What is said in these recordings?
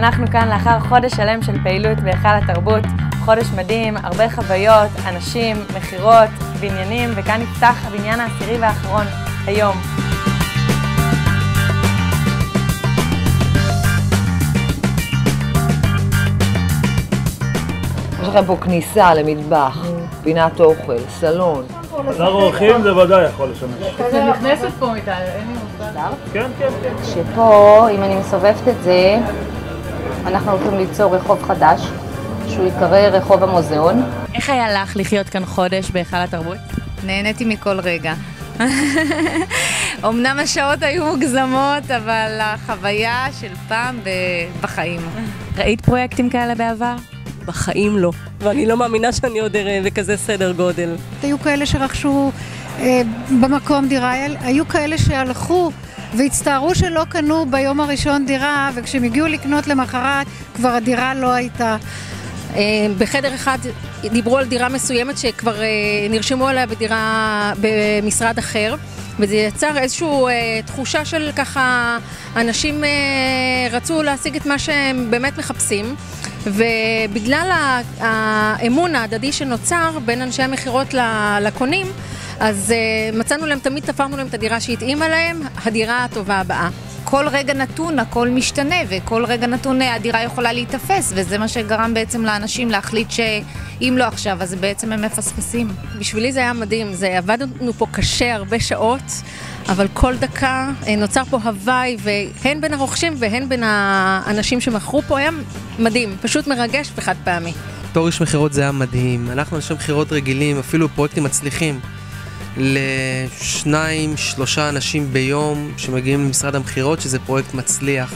אנחנו כאן לאחר חודש שלם של פעילות בהיכל התרבות, חודש מדהים, הרבה חוויות, אנשים, מחירות, בניינים, וכאן נפתח הבניין העשירי והאחרון, היום. יש לכם פה כניסה למטבח, פינת אוכל, סלון. לאורחים זה ודאי יכול לשמש. זה נכנסת פה איתה, אין לי מושג. כן, כן, כן. שפה, אם אני מסובבת את זה, אנחנו הולכים ליצור רחוב חדש, שהוא יקרא רחוב המוזיאון. איך היה לך לחיות כאן חודש בהיכל התרבות? נהניתי מכל רגע. אמנם השעות היו מוגזמות, אבל החוויה של פעם בחיים. ראית פרויקטים כאלה בעבר? בחיים לא, ואני לא מאמינה שאני עוד אראה בכזה סדר גודל. היו כאלה שרכשו במקום דירה, היו כאלה שהלכו והצטערו שלא קנו ביום הראשון דירה, וכשהם הגיעו לקנות למחרת כבר הדירה לא הייתה. בחדר אחד דיברו על דירה מסוימת שכבר נרשמו עליה בדירה במשרד אחר, וזה יצר איזושהי תחושה של ככה אנשים רצו להשיג את מה שהם באמת מחפשים, ובגלל האמון ההדדי שנוצר בין אנשי המחירות לקונים, אז מצאנו להם, תמיד תפרנו להם את הדירה שהתאימה להם, הדירה הטובה הבאה. כל רגע נתון הכל משתנה, וכל רגע נתון הדירה יכולה להתאפס, וזה מה שגרם בעצם לאנשים להחליט שאם לא עכשיו, אז בעצם הם מפספסים. בשבילי זה היה מדהים, עבדנו פה קשה הרבה שעות, אבל כל דקה נוצר פה הוואי, והן בין הרוכשים והן בין האנשים שמכרו פה, היה מדהים, פשוט מרגש וחד פעמי. בתור איש מחירות זה היה מדהים, אנחנו אנשי מחירות רגילים, אפילו פרויקטים מצליחים. לשניים, שלושה אנשים ביום שמגיעים למשרד המחירות, שזה פרויקט מצליח.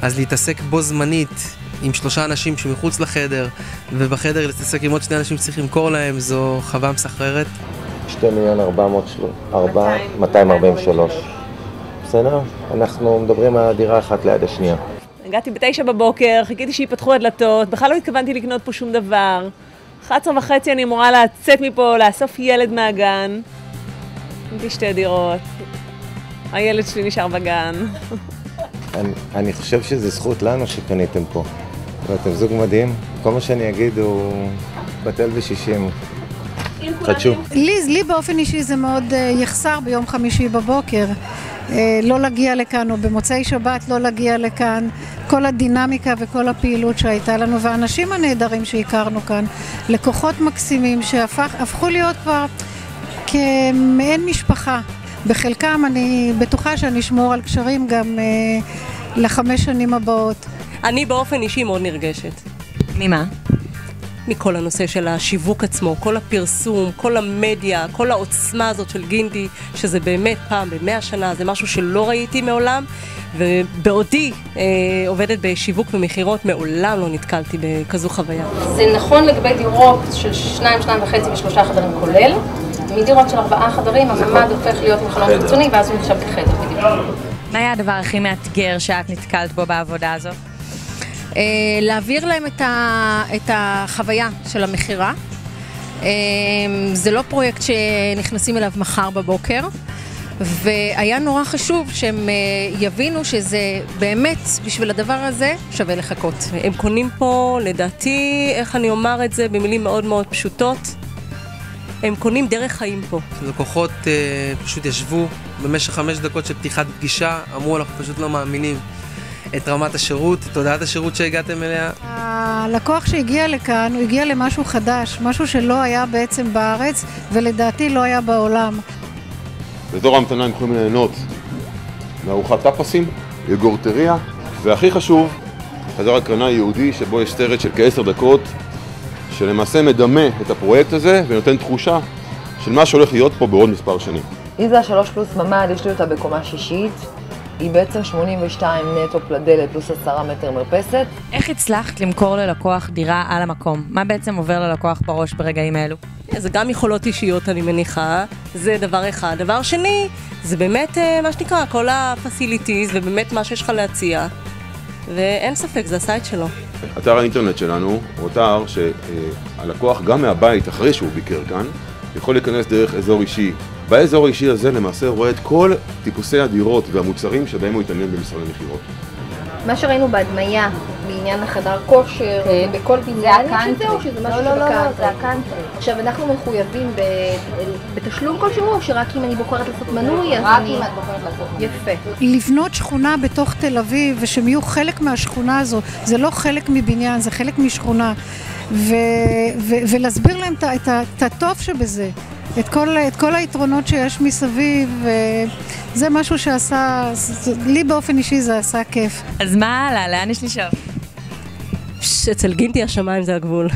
אז להתעסק בו זמנית עם שלושה אנשים שמחוץ לחדר, ובחדר להתעסק עם עוד שני אנשים שצריך למכור להם, זו חוויה מסחררת. 2,243,000. בסדר? אנחנו מדברים על דירה אחת ליד השנייה. הגעתי ב9 בבוקר, חיכיתי שיפתחו הדלתות, בכלל לא התכוונתי לקנות פה שום דבר. 11:30 אני אמורה לצאת מפה, לאסוף ילד מהגן. קניתי 2 דירות. הילד שלי נשאר בגן. אני חושב שזה זכות לנו שקניתם פה. ואתם זוג מדהים. כל מה שאני אגיד הוא בטל ב-60. חדשו. לי באופן אישי זה מאוד יחסר ביום חמישי בבוקר. לא להגיע לכאן, או במוצאי שבת לא להגיע לכאן. כל הדינמיקה וכל הפעילות שהייתה לנו, והאנשים הנהדרים שהכרנו כאן, לקוחות מקסימים שהפכו להיות כבר כמעין משפחה. בחלקם אני בטוחה שאני אשמור על קשרים גם ל5 שנים הבאות. אני באופן אישי מאוד נרגשת. ממה? מכל הנושא של השיווק עצמו, כל הפרסום, כל המדיה, כל העוצמה הזאת של גינדי, שזה באמת פעם ב100 שנה, זה משהו שלא ראיתי מעולם, ובעודי עובדת בשיווק ומחירות, מעולם לא נתקלתי בכזו חוויה. זה נכון לגבי דירות של 2, 2.5 ו3 חדרים כולל. מדירות של 4 חדרים, הממד הופך להיות מחלון חיצוני, ואז הוא נחשב כחדר בדיוק. מה היה הדבר הכי מאתגר שאת נתקלת בו בעבודה הזאת? להעביר להם את החוויה של המחירה. זה לא פרויקט שנכנסים אליו מחר בבוקר, והיה נורא חשוב שהם יבינו שזה באמת, בשביל הדבר הזה, שווה לחכות. הם קונים פה, לדעתי, איך אני אומר את זה, במילים מאוד מאוד פשוטות, הם קונים דרך חיים פה. לקוחות פשוט ישבו במשך 5 דקות של פתיחת פגישה, אמרו אנחנו פשוט לא מאמינים את רמת השירות, את הודעת השירות שהגעתם אליה. הלקוח שהגיע לכאן, הוא הגיע למשהו חדש, משהו שלא היה בעצם בארץ, ולדעתי לא היה בעולם. באזור ההמתנה הם יכולים ליהנות מארוחת טאפסים, יוגורטריה, והכי חשוב, חדר הקרנה יהודי שבו יש סרט של כ10 דקות, שלמעשה מדמה את הפרויקט הזה ונותן תחושה של מה שהולך להיות פה בעוד מספר שנים. אם זה 3 פלוס ממ"ד, יש לי אותה בקומה 6, היא בעצם 82 נטו פלדלת פלוס 10 מטר מרפסת. איך הצלחת למכור ללקוח דירה על המקום? מה בעצם עובר ללקוח בראש ברגעים האלו? זה גם יכולות אישיות, אני מניחה, זה דבר אחד. דבר שני, זה באמת מה שנקרא, כל הפסיליטיז ובאמת מה שיש לך להציע, ואין ספק, זה הסייט שלו. אתר האינטרנט שלנו הוא אתר שהלקוח גם מהבית אחרי שהוא ביקר כאן, יכול להיכנס דרך אזור אישי. באזור האישי הזה למעשה רואה את כל טיפוסי הדירות והמוצרים שבהם הוא יתעניין במשרד המחירות. מה שראינו בהדמיה לעניין החדר כושר, בכל בניין יש את זה או שזה משהו שבקאנטרי? לא, זה הקאנטרי. עכשיו אנחנו מחויבים בתשלום כלשהו או שרק אם אני בוחרת לעשות מנוי אז אני... רק אם את בוחרת לעשות מנוי. יפה. לבנות שכונה בתוך תל אביב ושהם יהיו חלק מהשכונה הזו, זה לא חלק מבניין, זה חלק משכונה. ולהסביר להם את הטוב שבזה, את כל היתרונות שיש מסביב, זה משהו שעשה, לי באופן אישי זה עשה כיף. אז מה הלאה? לאן יש לשאוף? אצל גינדי השמיים זה הגבול.